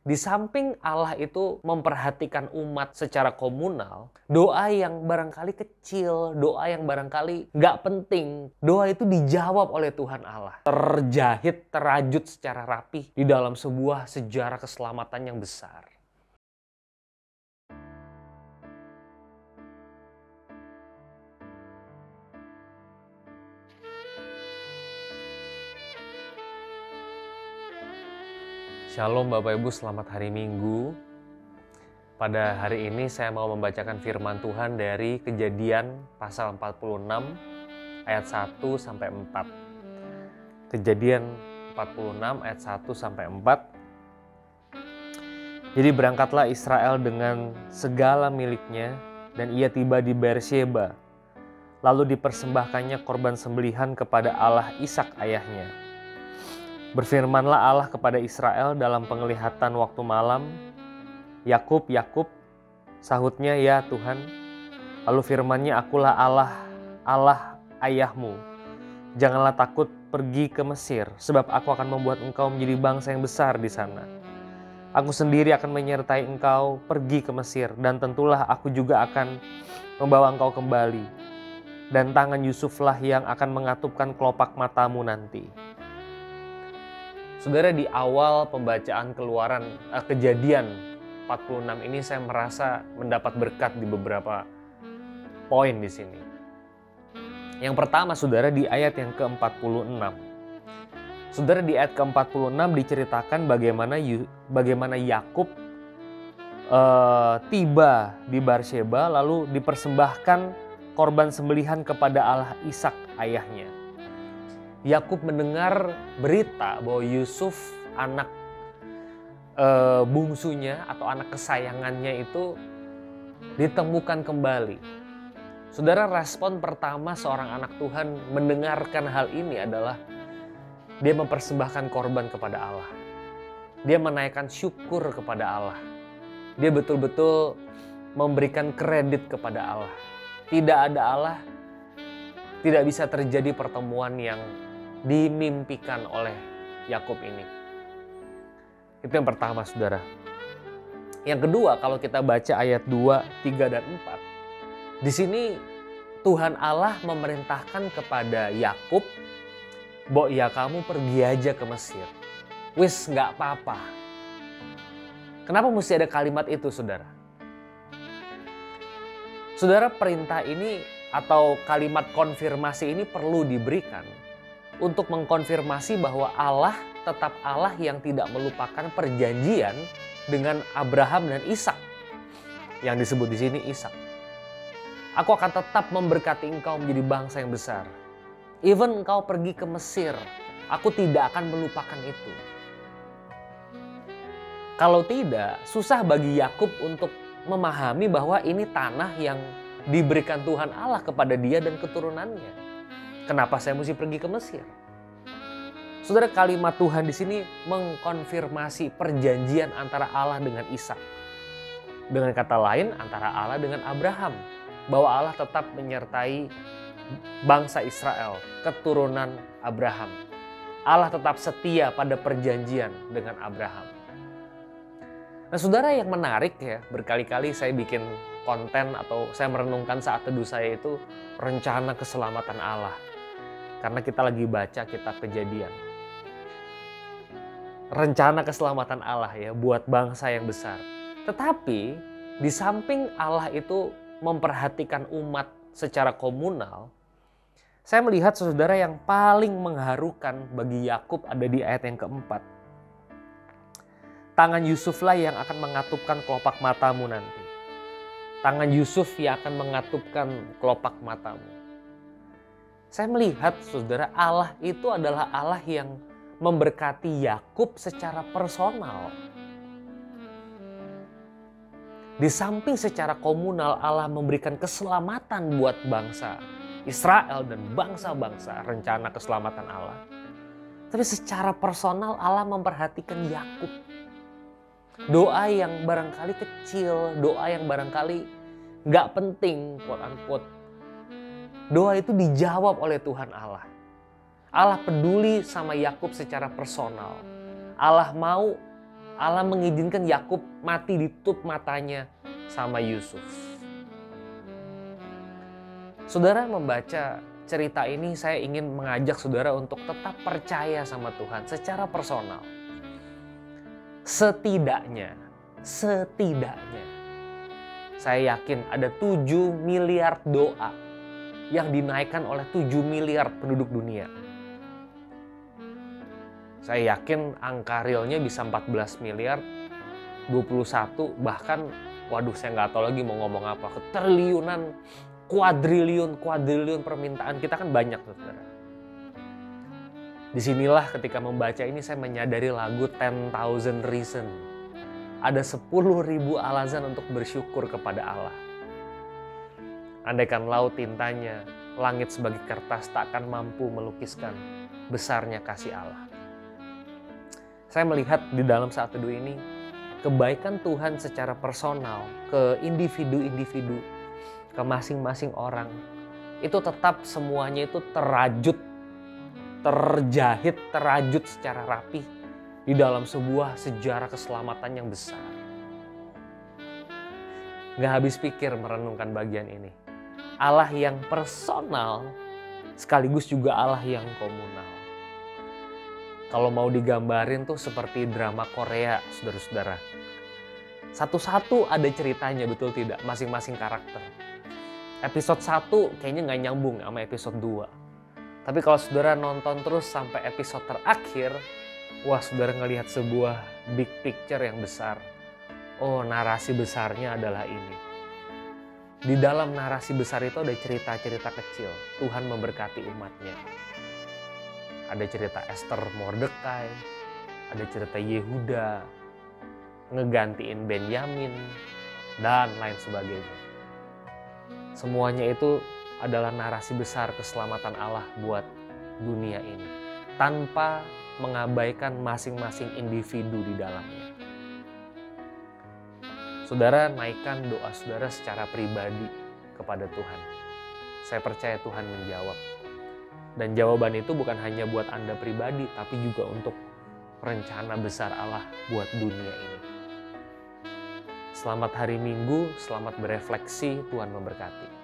Di samping Allah itu memperhatikan umat secara komunal, doa yang barangkali kecil, doa yang barangkali nggak penting, doa itu dijawab oleh Tuhan Allah. Terjahit, terajut secara rapih di dalam sebuah sejarah keselamatan yang besar. Shalom Bapak Ibu, selamat hari Minggu. Pada hari ini saya mau membacakan firman Tuhan dari Kejadian pasal 46 ayat 1 sampai 4. Kejadian 46 ayat 1 sampai 4. Jadi berangkatlah Israel dengan segala miliknya dan ia tiba di Beersheba. Lalu dipersembahkannya korban sembelihan kepada Allah Ishak ayahnya. Berfirmanlah Allah kepada Israel dalam penglihatan waktu malam, "Yakub, Yakub," sahutnya, "Ya Tuhan." Lalu firman-Nya, "Akulah Allah, Allah ayahmu. Janganlah takut pergi ke Mesir, sebab aku akan membuat engkau menjadi bangsa yang besar di sana. Aku sendiri akan menyertai engkau pergi ke Mesir, dan tentulah aku juga akan membawa engkau kembali. Dan tangan Yusuflah yang akan mengatupkan kelopak matamu nanti." Saudara, di awal pembacaan Kejadian 46 ini saya merasa mendapat berkat di beberapa poin di sini. Yang pertama, saudara, di ayat yang ke-46. Saudara, di ayat ke-46 diceritakan bagaimana Yakub tiba di Beersheba lalu dipersembahkan korban sembelihan kepada Allah Ishak ayahnya. Yakub mendengar berita bahwa Yusuf, anak bungsunya atau anak kesayangannya itu ditemukan kembali. Saudara, respon pertama seorang anak Tuhan mendengarkan hal ini adalah dia mempersembahkan korban kepada Allah. Dia menaikkan syukur kepada Allah. Dia betul-betul memberikan kredit kepada Allah. Tidak ada Allah, tidak bisa terjadi pertemuan yang dimimpikan oleh Yakub ini. Itu yang pertama, saudara. Yang kedua, kalau kita baca ayat 2, 3, dan 4. Di sini Tuhan Allah memerintahkan kepada Yakub, "Bo, ya kamu pergi aja ke Mesir. Wis, nggak apa-apa." Kenapa mesti ada kalimat itu, saudara? Saudara, perintah ini atau kalimat konfirmasi ini perlu diberikan untuk mengkonfirmasi bahwa Allah tetap Allah yang tidak melupakan perjanjian dengan Abraham dan Ishak. Yang disebut di sini Ishak. "Aku akan tetap memberkati engkau menjadi bangsa yang besar. Even engkau pergi ke Mesir, aku tidak akan melupakan itu." Kalau tidak, susah bagi Yakub untuk memahami bahwa ini tanah yang diberikan Tuhan Allah kepada dia dan keturunannya. Kenapa saya mesti pergi ke Mesir? Saudara, kalimat Tuhan di sini mengkonfirmasi perjanjian antara Allah dengan Ishak. Dengan kata lain, antara Allah dengan Abraham. Bahwa Allah tetap menyertai bangsa Israel, keturunan Abraham. Allah tetap setia pada perjanjian dengan Abraham. Nah, saudara, yang menarik ya, berkali-kali saya bikin konten atau saya merenungkan saat teduh saya itu rencana keselamatan Allah. Karena kita lagi baca kitab Kejadian. Rencana keselamatan Allah ya buat bangsa yang besar. Tetapi di samping Allah itu memperhatikan umat secara komunal, saya melihat, saudara, yang paling mengharukan bagi Yakub ada di ayat yang keempat. "Tangan Yusuflah yang akan mengatupkan kelopak matamu nanti." Tangan Yusuf yang akan mengatupkan kelopak matamu. Saya melihat, saudara, Allah itu adalah Allah yang memberkati Yakub secara personal. Di samping secara komunal Allah memberikan keselamatan buat bangsa Israel dan bangsa-bangsa, rencana keselamatan Allah. Tapi secara personal Allah memperhatikan Yakub. Doa yang barangkali kecil, doa yang barangkali nggak penting, quote unquote. Doa itu dijawab oleh Tuhan Allah. Allah peduli sama Yakub secara personal. Allah mau Allah mengizinkan Yakub mati ditutup matanya sama Yusuf. Saudara membaca cerita ini, saya ingin mengajak saudara untuk tetap percaya sama Tuhan secara personal. Setidaknya, saya yakin ada 7 miliar doa yang dinaikkan oleh 7 miliar penduduk dunia. Saya yakin angka realnya bisa 14 miliar, 21, bahkan waduh saya nggak tahu lagi mau ngomong apa. Triliunan, kuadriliun permintaan kita kan banyak, saudara. Disinilah ketika membaca ini saya menyadari lagu 10,000 Reason. Ada 10.000 alasan untuk bersyukur kepada Allah. Andaikan laut tintanya, langit sebagai kertas takkan mampu melukiskan besarnya kasih Allah. Saya melihat di dalam saat teduh ini, kebaikan Tuhan secara personal ke individu-individu, ke masing-masing orang, itu tetap semuanya itu terajut, terjahit, terajut secara rapi di dalam sebuah sejarah keselamatan yang besar. Gak habis pikir merenungkan bagian ini. Allah yang personal sekaligus juga Allah yang komunal. Kalau mau digambarin tuh seperti drama Korea, saudara-saudara. Satu-satu ada ceritanya, betul tidak? Masing-masing karakter. Episode 1 kayaknya nggak nyambung sama episode 2. Tapi kalau saudara nonton terus sampai episode terakhir, wah saudara ngelihat sebuah big picture yang besar. Oh, narasi besarnya adalah ini. Di dalam narasi besar itu ada cerita-cerita kecil. Tuhan memberkati umatnya. Ada cerita Esther Mordekai, ada cerita Yehuda, ngegantiin Benyamin, dan lain sebagainya. Semuanya itu adalah narasi besar keselamatan Allah buat dunia ini, tanpa mengabaikan masing-masing individu di dalamnya. Saudara, naikkan doa saudara secara pribadi kepada Tuhan. Saya percaya Tuhan menjawab. Dan jawaban itu bukan hanya buat Anda pribadi, tapi juga untuk rencana besar Allah buat dunia ini. Selamat hari Minggu, selamat berefleksi, Tuhan memberkati.